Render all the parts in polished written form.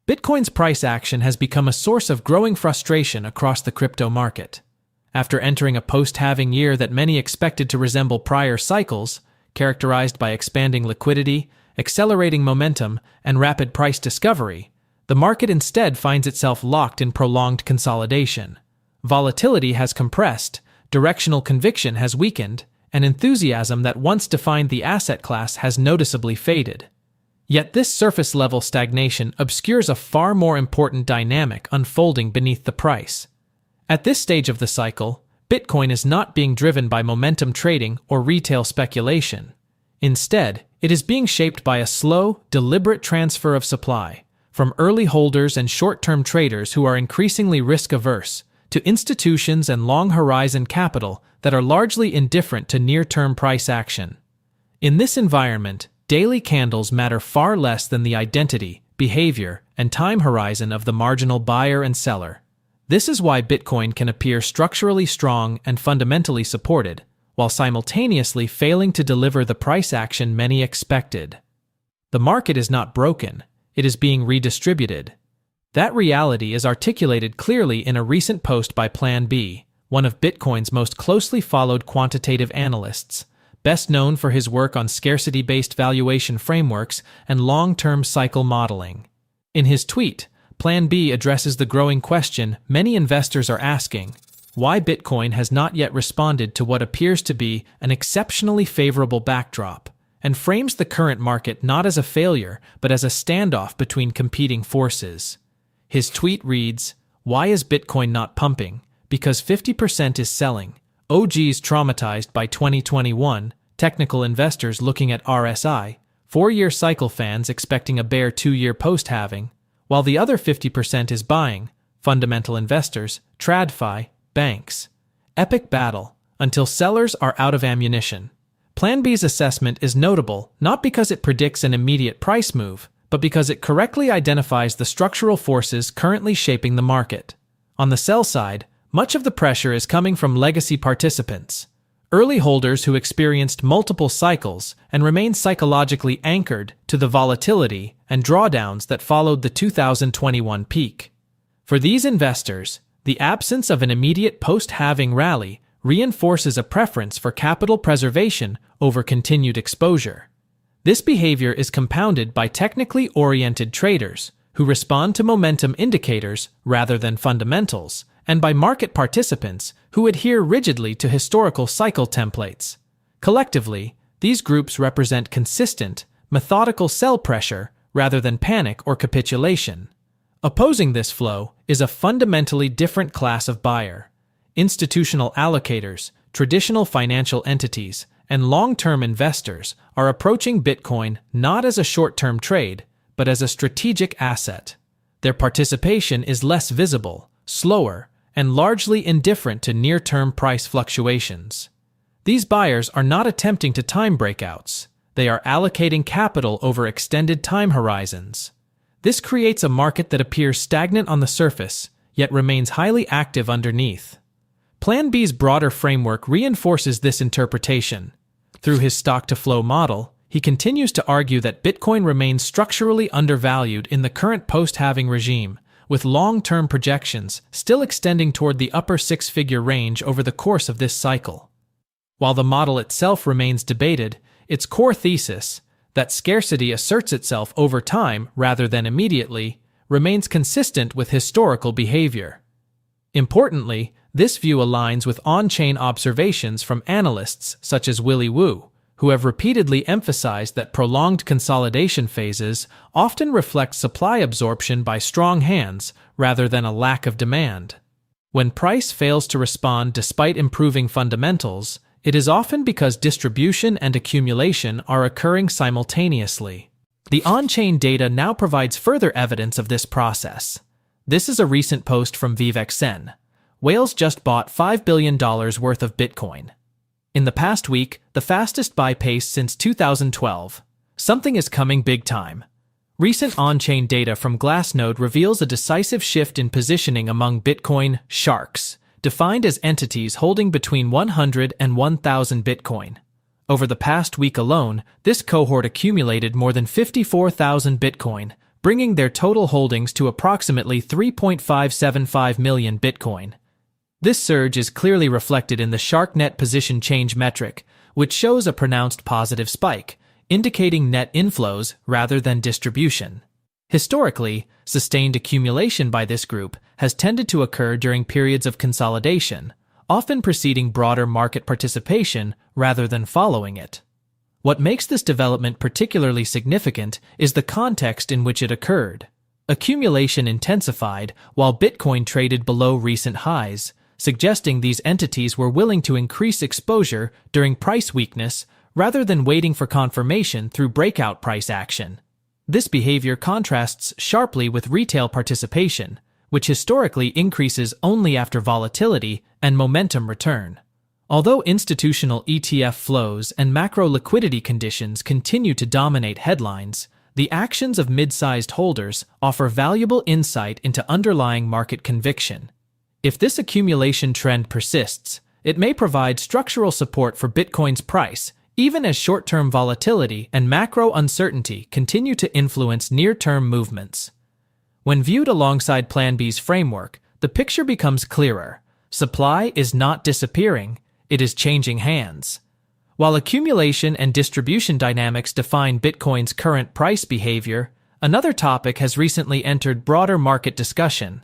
Bitcoin's price action has become a source of growing frustration across the crypto market. After entering a post-halving year that many expected to resemble prior cycles, characterized by expanding liquidity, accelerating momentum, and rapid price discovery, the market instead finds itself locked in prolonged consolidation. Volatility has compressed, directional conviction has weakened, and enthusiasm that once defined the asset class has noticeably faded. Yet this surface-level stagnation obscures a far more important dynamic unfolding beneath the price. At this stage of the cycle, Bitcoin is not being driven by momentum trading or retail speculation. Instead, it is being shaped by a slow, deliberate transfer of supply, from early holders and short-term traders who are increasingly risk-averse, to institutions and long-horizon capital that are largely indifferent to near-term price action. In this environment, daily candles matter far less than the identity, behavior, and time horizon of the marginal buyer and seller. This is why Bitcoin can appear structurally strong and fundamentally supported, while simultaneously failing to deliver the price action many expected. The market is not broken, it is being redistributed. That reality is articulated clearly in a recent post by PlanB, one of Bitcoin's most closely followed quantitative analysts, best known for his work on scarcity-based valuation frameworks and long-term cycle modeling. In his tweet, PlanB addresses the growing question many investors are asking: why Bitcoin has not yet responded to what appears to be an exceptionally favorable backdrop, and frames the current market not as a failure but as a standoff between competing forces. His tweet reads, "Why is Bitcoin not pumping? Because 50% is selling. OGs traumatized by 2021, technical investors looking at RSI, 4-year cycle fans expecting a bear 2-year post-halving, while the other 50% is buying, fundamental investors, TradFi, banks. Epic battle, until sellers are out of ammunition." PlanB's assessment is notable not because it predicts an immediate price move, but because it correctly identifies the structural forces currently shaping the market. On the sell side, much of the pressure is coming from legacy participants, early holders who experienced multiple cycles and remain psychologically anchored to the volatility and drawdowns that followed the 2021 peak. For these investors, the absence of an immediate post-halving rally reinforces a preference for capital preservation over continued exposure. This behavior is compounded by technically oriented traders who respond to momentum indicators rather than fundamentals, and by market participants who adhere rigidly to historical cycle templates. Collectively, these groups represent consistent, methodical sell pressure rather than panic or capitulation. Opposing this flow is a fundamentally different class of buyer. Institutional allocators, traditional financial entities, and long-term investors are approaching Bitcoin not as a short-term trade, but as a strategic asset. Their participation is less visible, slower, and largely indifferent to near-term price fluctuations. These buyers are not attempting to time breakouts. They are allocating capital over extended time horizons. This creates a market that appears stagnant on the surface, yet remains highly active underneath. PlanB's broader framework reinforces this interpretation. Through his stock-to-flow model, he continues to argue that Bitcoin remains structurally undervalued in the current post-halving regime, with long-term projections still extending toward the upper six-figure range over the course of this cycle. While the model itself remains debated, its core thesis, that scarcity asserts itself over time rather than immediately, remains consistent with historical behavior. Importantly, this view aligns with on-chain observations from analysts such as Willy Woo, who have repeatedly emphasized that prolonged consolidation phases often reflect supply absorption by strong hands rather than a lack of demand. When price fails to respond despite improving fundamentals, it is often because distribution and accumulation are occurring simultaneously. The on-chain data now provides further evidence of this process. This is a recent post from VivekSen. Whales just bought $5 billion worth of Bitcoin. In the past week, the fastest buy pace since 2012. Something is coming big time. Recent on-chain data from Glassnode reveals a decisive shift in positioning among Bitcoin sharks, defined as entities holding between 100 and 1,000 Bitcoin. Over the past week alone, this cohort accumulated more than 54,000 Bitcoin, bringing their total holdings to approximately 3.575 million Bitcoin. This surge is clearly reflected in the SharkNet position change metric, which shows a pronounced positive spike, indicating net inflows rather than distribution. Historically, sustained accumulation by this group has tended to occur during periods of consolidation, often preceding broader market participation rather than following it. What makes this development particularly significant is the context in which it occurred. Accumulation intensified while Bitcoin traded below recent highs, suggesting these entities were willing to increase exposure during price weakness rather than waiting for confirmation through breakout price action. This behavior contrasts sharply with retail participation, which historically increases only after volatility and momentum return. Although institutional ETF flows and macro liquidity conditions continue to dominate headlines, the actions of mid-sized holders offer valuable insight into underlying market conviction. If this accumulation trend persists, it may provide structural support for Bitcoin's price, even as short-term volatility and macro uncertainty continue to influence near-term movements. When viewed alongside PlanB's framework, the picture becomes clearer. Supply is not disappearing, it is changing hands. While accumulation and distribution dynamics define Bitcoin's current price behavior, another topic has recently entered broader market discussion: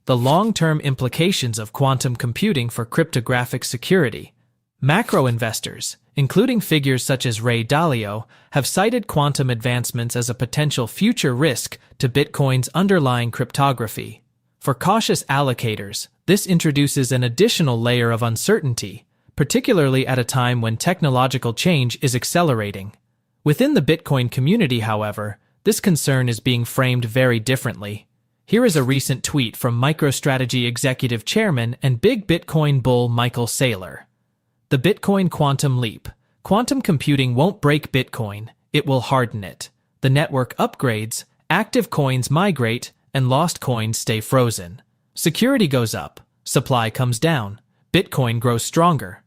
the long-term implications of quantum computing for cryptographic security. Macro investors, including figures such as Ray Dalio, have cited quantum advancements as a potential future risk to Bitcoin's underlying cryptography. For cautious allocators, this introduces an additional layer of uncertainty, particularly at a time when technological change is accelerating. Within the Bitcoin community, however, this concern is being framed very differently. Here is a recent tweet from MicroStrategy Executive Chairman and big Bitcoin bull Michael Saylor. The Bitcoin Quantum Leap. Quantum computing won't break Bitcoin, it will harden it. The network upgrades, active coins migrate, and lost coins stay frozen. Security goes up, supply comes down, Bitcoin grows stronger.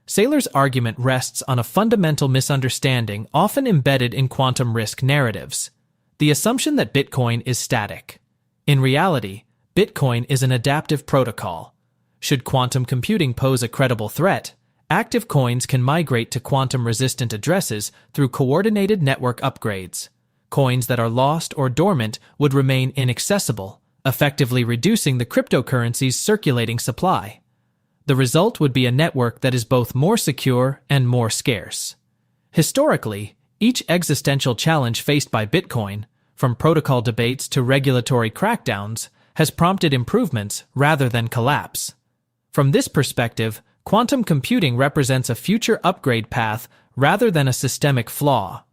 Saylor's argument rests on a fundamental misunderstanding often embedded in quantum risk narratives: the assumption that Bitcoin is static. In reality, Bitcoin is an adaptive protocol. Should quantum computing pose a credible threat, active coins can migrate to quantum-resistant addresses through coordinated network upgrades. Coins that are lost or dormant would remain inaccessible, effectively reducing the cryptocurrency's circulating supply. The result would be a network that is both more secure and more scarce. Historically, each existential challenge faced by Bitcoin, from protocol debates to regulatory crackdowns, has prompted improvements rather than collapse. From this perspective, quantum computing represents a future upgrade path rather than a systemic flaw.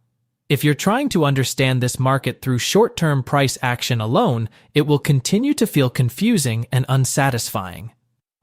If you're trying to understand this market through short-term price action alone, it will continue to feel confusing and unsatisfying.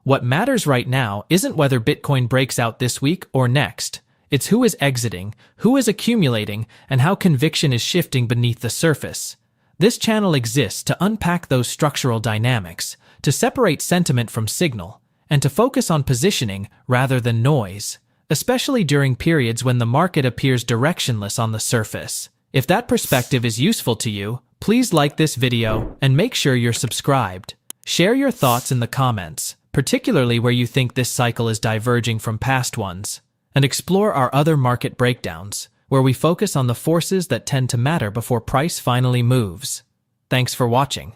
What matters right now isn't whether Bitcoin breaks out this week or next. It's who is exiting, who is accumulating, and how conviction is shifting beneath the surface. This channel exists to unpack those structural dynamics, to separate sentiment from signal, and to focus on positioning rather than noise, especially during periods when the market appears directionless on the surface. If that perspective is useful to you, please like this video and make sure you're subscribed. Share your thoughts in the comments, particularly where you think this cycle is diverging from past ones, and explore our other market breakdowns, where we focus on the forces that tend to matter before price finally moves. Thanks for watching.